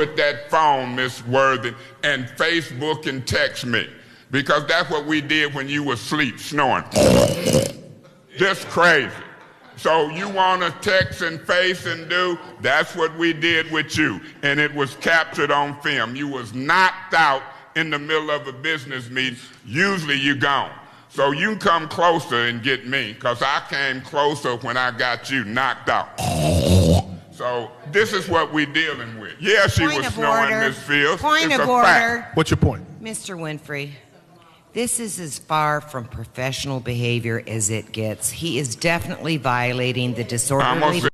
with that phone, Miss Worthy, and Facebook and text me. Because that's what we did when you were asleep, snoring. Just crazy. So you want to text and face and do, that's what we did with you. And it was captured on film. You was knocked out in the middle of a business meeting. Usually you gone. So you can come closer and get me, because I came closer when I got you knocked out. So this is what we're dealing with. Yeah, she was snoring, Miss Fields. Point of order. What's your point? Mr. Winfrey, this is as far from professional behavior as it gets. He is definitely violating the disorderly